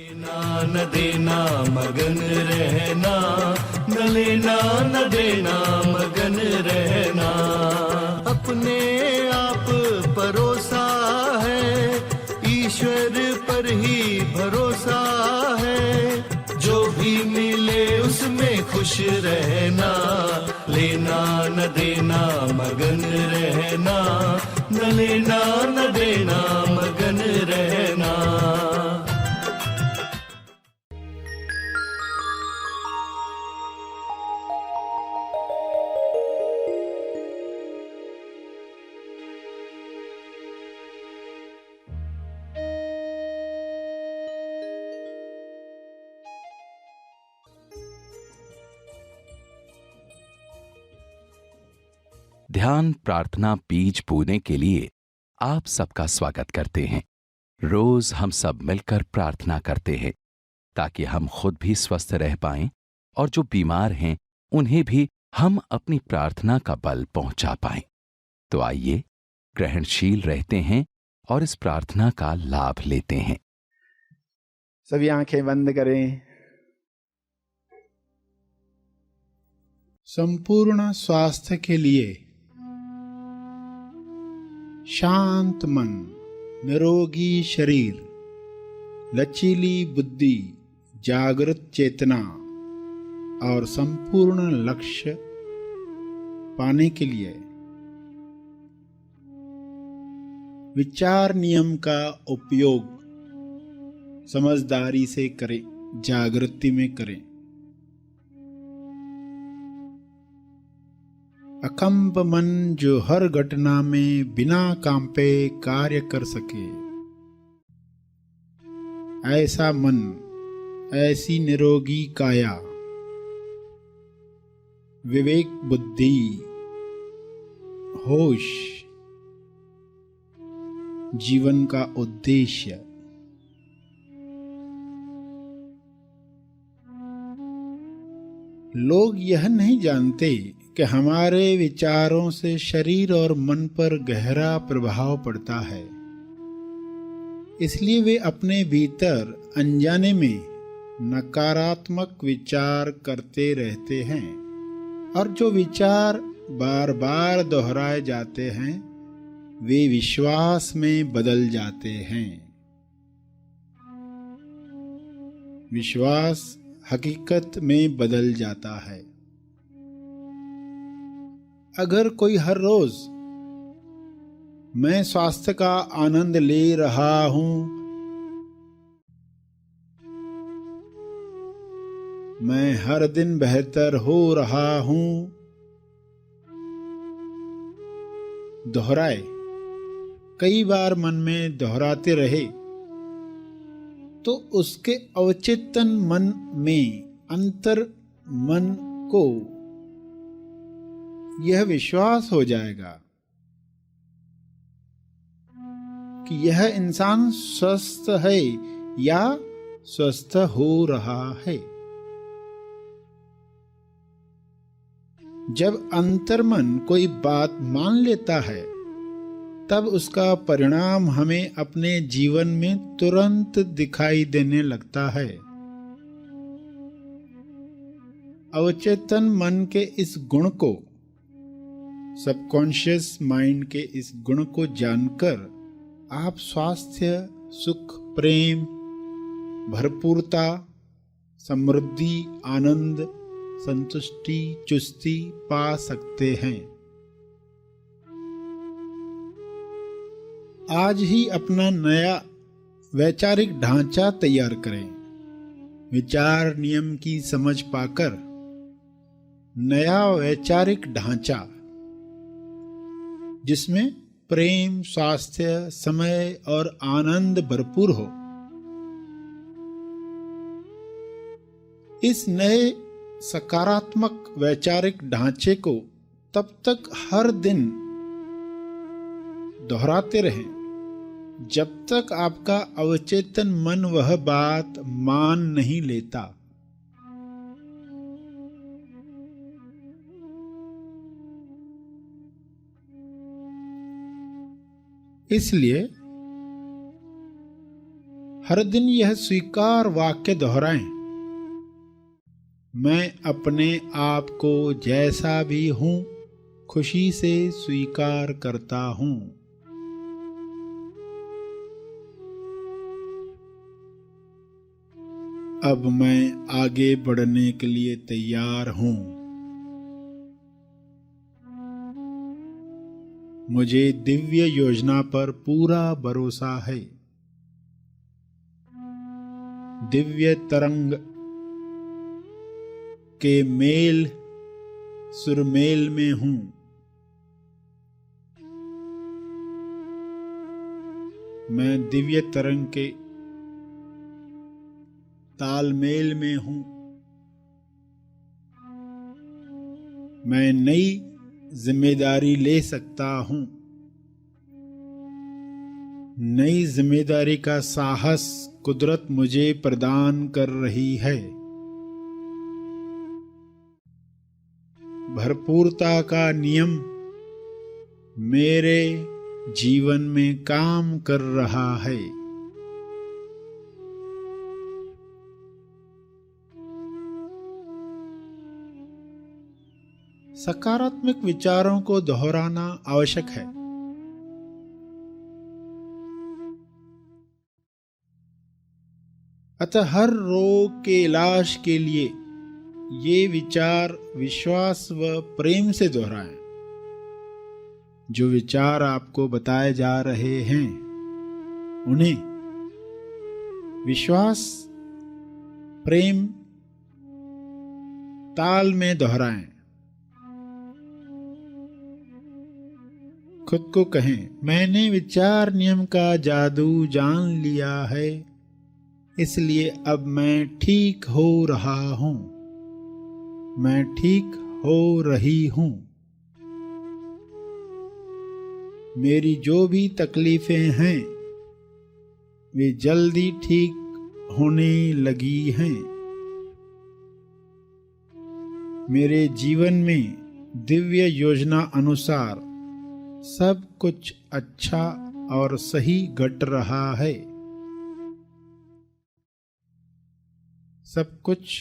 लेना न देना मगन रहना, न लेना न देना मगन रहना। अपने आप परोसा है, ईश्वर पर ही भरोसा है। जो भी मिले उसमें खुश रहना, लेना न देना मगन रहना, न लेना न देना मगन रहना। ध्यान प्रार्थना बीज बोने के लिए आप सबका स्वागत करते हैं। रोज हम सब मिलकर प्रार्थना करते हैं ताकि हम खुद भी स्वस्थ रह पाएं और जो बीमार हैं उन्हें भी हम अपनी प्रार्थना का बल पहुंचा पाएं। तो आइए ग्रहणशील रहते हैं और इस प्रार्थना का लाभ लेते हैं। सभी आंखें बंद करें। संपूर्ण स्वास्थ्य के लिए शांत मन, निरोगी शरीर, लचीली बुद्धि, जागृत चेतना और संपूर्ण लक्ष्य पाने के लिए विचार नियम का उपयोग समझदारी से करें, जागृति में करें। अकंप मन जो हर घटना में बिना कांपे कार्य कर सके, ऐसा मन, ऐसी निरोगी काया, विवेक बुद्धि, होश, जीवन का उद्देश्य। लोग यह नहीं जानते कि हमारे विचारों से शरीर और मन पर गहरा प्रभाव पड़ता है। इसलिए वे अपने भीतर अनजाने में नकारात्मक विचार करते रहते हैं और जो विचार बार बार दोहराए जाते हैं वे विश्वास में बदल जाते हैं। विश्वास हकीकत में बदल जाता है। अगर कोई हर रोज मैं स्वास्थ्य का आनंद ले रहा हूं, मैं हर दिन बेहतर हो रहा हूं दोहराए, कई बार मन में दोहराते रहे तो उसके अवचेतन मन में अंतर मन को यह विश्वास हो जाएगा कि यह इंसान स्वस्थ है या स्वस्थ हो रहा है। जब अंतर्मन कोई बात मान लेता है तब उसका परिणाम हमें अपने जीवन में तुरंत दिखाई देने लगता है। अवचेतन मन के इस गुण को, सबकॉन्शियस माइंड के इस गुण को जानकर आप स्वास्थ्य, सुख, प्रेम, भरपूरता, समृद्धि, आनंद, संतुष्टि, चुस्ती पा सकते हैं। आज ही अपना नया वैचारिक ढांचा तैयार करें। विचार नियम की समझ पाकर नया वैचारिक ढांचा जिसमें प्रेम, स्वास्थ्य, समय और आनंद भरपूर हो, इस नए सकारात्मक वैचारिक ढांचे को तब तक हर दिन दोहराते रहें जब तक आपका अवचेतन मन वह बात मान नहीं लेता। इसलिए हर दिन यह स्वीकार वाक्य दोहराएं, मैं अपने आप को जैसा भी हूं खुशी से स्वीकार करता हूं। अब मैं आगे बढ़ने के लिए तैयार हूं। मुझे दिव्य योजना पर पूरा भरोसा है। दिव्य तरंग के मेल सुरमेल में हूं। मैं दिव्य तरंग के तालमेल में हूं। मैं नई जिम्मेदारी ले सकता हूं। नई जिम्मेदारी का साहस कुदरत मुझे प्रदान कर रही है। भरपूरता का नियम मेरे जीवन में काम कर रहा है। सकारात्मक विचारों को दोहराना आवश्यक है। अतः हर रोग के इलाज के लिए ये विचार विश्वास व प्रेम से दोहराएं। जो विचार आपको बताए जा रहे हैं उन्हें विश्वास प्रेम ताल में दोहराएं। खुद को कहें, मैंने विचार नियम का जादू जान लिया है, इसलिए अब मैं ठीक हो रहा हूं। मैं ठीक हो रही हूं। मेरी जो भी तकलीफें हैं वे जल्दी ठीक होने लगी हैं। मेरे जीवन में दिव्य योजना अनुसार सब कुछ अच्छा और सही घट रहा है। सब कुछ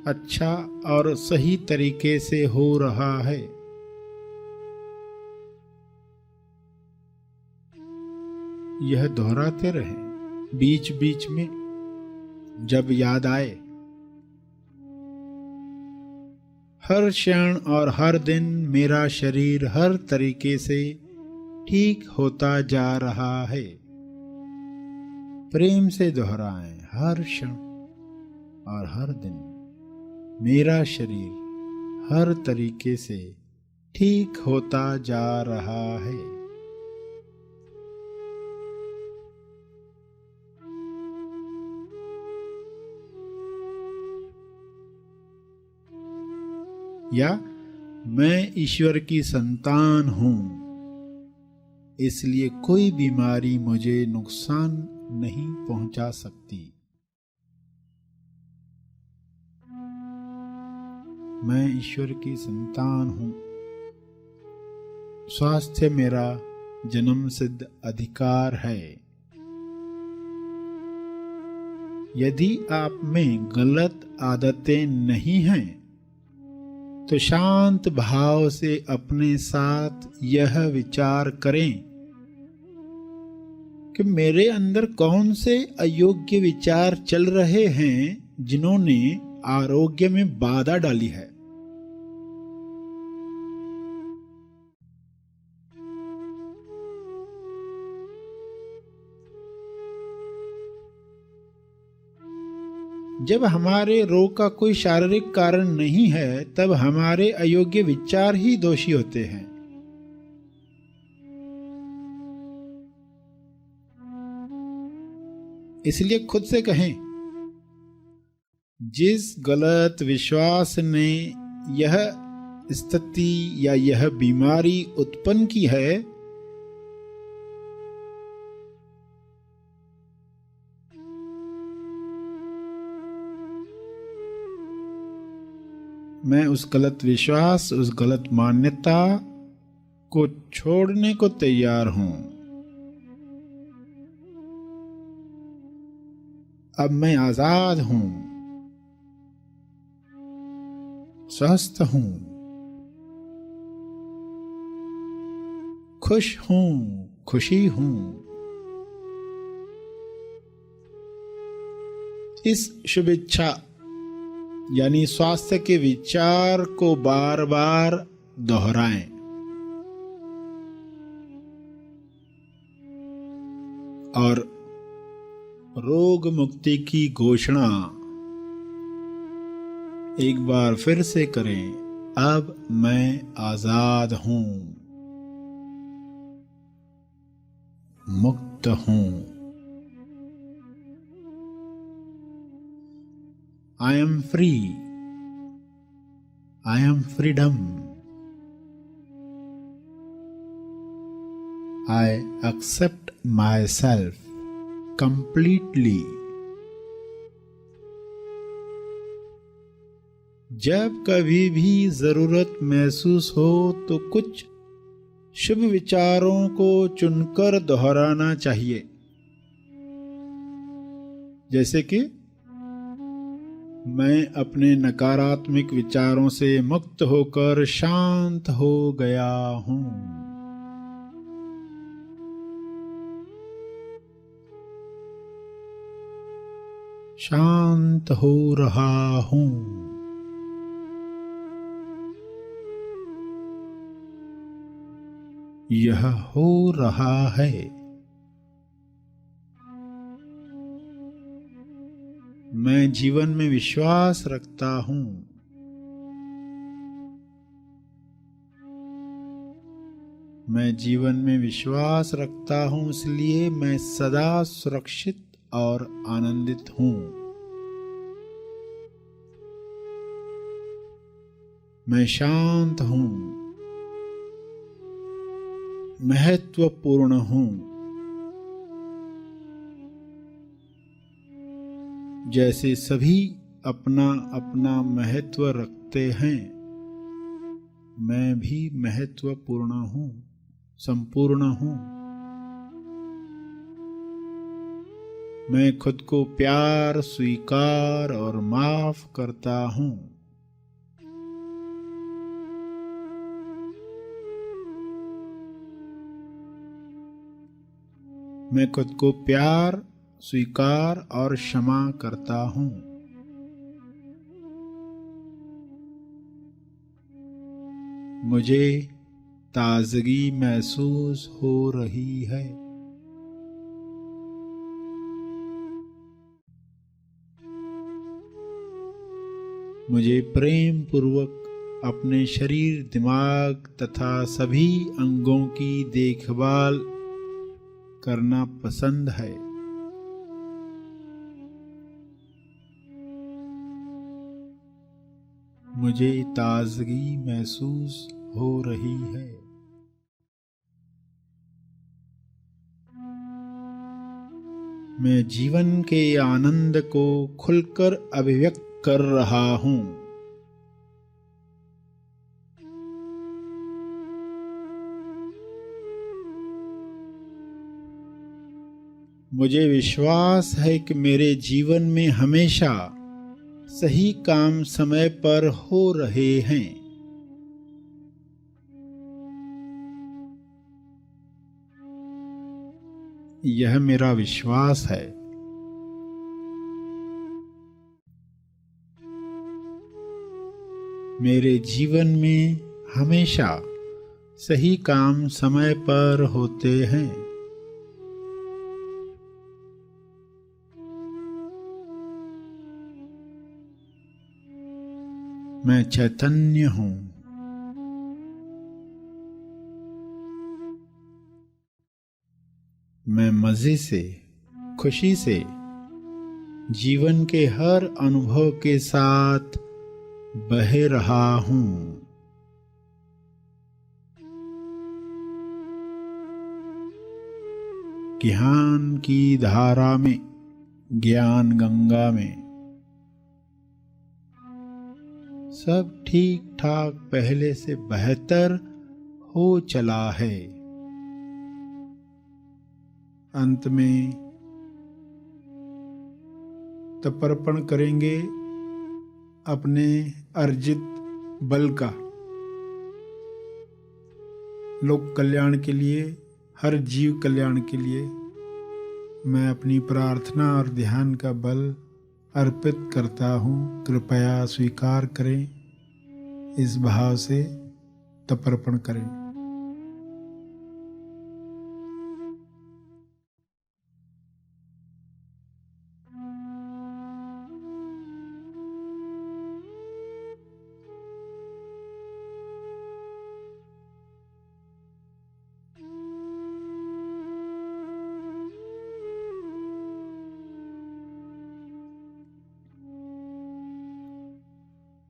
अच्छा और सही तरीके से हो रहा है। यह दोहराते रहें। बीच बीच में जब याद आए, हर क्षण और हर दिन मेरा शरीर हर तरीके से ठीक होता जा रहा है। प्रेम से दोहराएं, हर क्षण और हर दिन मेरा शरीर हर तरीके से ठीक होता जा रहा है। या मैं ईश्वर की संतान हूं, इसलिए कोई बीमारी मुझे नुकसान नहीं पहुंचा सकती। मैं ईश्वर की संतान हूं। स्वास्थ्य मेरा जन्म सिद्ध अधिकार है। यदि आप में गलत आदतें नहीं हैं तो शांत भाव से अपने साथ यह विचार करें कि मेरे अंदर कौन से अयोग्य विचार चल रहे हैं जिन्होंने आरोग्य में बाधा डाली है। जब हमारे रोग का कोई शारीरिक कारण नहीं है, तब हमारे अयोग्य विचार ही दोषी होते हैं। इसलिए खुद से कहें, जिस गलत विश्वास ने यह स्थिति या यह बीमारी उत्पन्न की है, मैं उस गलत विश्वास, उस गलत मान्यता को छोड़ने को तैयार हूं। अब मैं आजाद हूं, स्वस्थ हूं, खुश हूं, खुशी हूं। इस शुभ इच्छा यानी स्वास्थ्य के विचार को बार बार दोहराएं। और रोग मुक्ति की घोषणा एक बार फिर से करें, अब मैं आजाद हूं, मुक्त हूं। I am free. I am freedom. I accept myself completely. जब कभी भी जरूरत महसूस हो तो कुछ शुभ विचारों को चुनकर दोहराना चाहिए, जैसे कि मैं अपने नकारात्मक विचारों से मुक्त होकर शांत हो गया हूं। शांत हो रहा हूं। यह हो रहा है। मैं जीवन में विश्वास रखता हूं। मैं जीवन में विश्वास रखता हूं, इसलिए मैं सदा सुरक्षित और आनंदित हूं। मैं शांत हूं, महत्वपूर्ण हूं। जैसे सभी अपना अपना महत्व रखते हैं, मैं भी महत्वपूर्ण हूं, संपूर्ण हूं। मैं खुद को प्यार, स्वीकार और माफ करता हूं। मैं खुद को प्यार, स्वीकार और क्षमा करता हूं। मुझे ताजगी महसूस हो रही है। मुझे प्रेम पूर्वक अपने शरीर, दिमाग तथा सभी अंगों की देखभाल करना पसंद है। मुझे ताजगी महसूस हो रही है। मैं जीवन के आनंद को खुलकर अभिव्यक्त कर रहा हूं। मुझे विश्वास है कि मेरे जीवन में हमेशा सही काम समय पर हो रहे हैं। यह मेरा विश्वास है। मेरे जीवन में हमेशा सही काम समय पर होते हैं। मैं चैतन्य हूं। मैं मजे से, खुशी से जीवन के हर अनुभव के साथ बह रहा हूं। ज्ञान की धारा में, ज्ञान गंगा में सब ठीक ठाक पहले से बेहतर हो चला है। अंत में तर्पण करेंगे अपने अर्जित बल का, लोक कल्याण के लिए, हर जीव कल्याण के लिए मैं अपनी प्रार्थना और ध्यान का बल अर्पित करता हूँ, कृपया स्वीकार करें। इस भाव से तर्पण करें।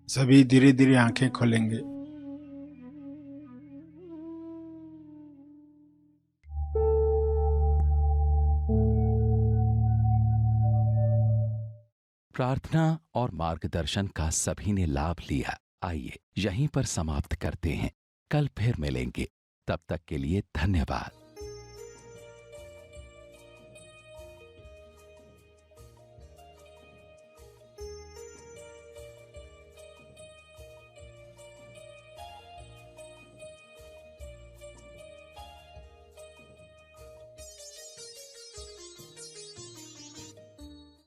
सभी धीरे धीरे आंखें खोलेंगे। प्रार्थना और मार्गदर्शन का सभी ने लाभ लिया। आइए यहीं पर समाप्त करते हैं, कल फिर मिलेंगे। तब तक के लिए धन्यवाद।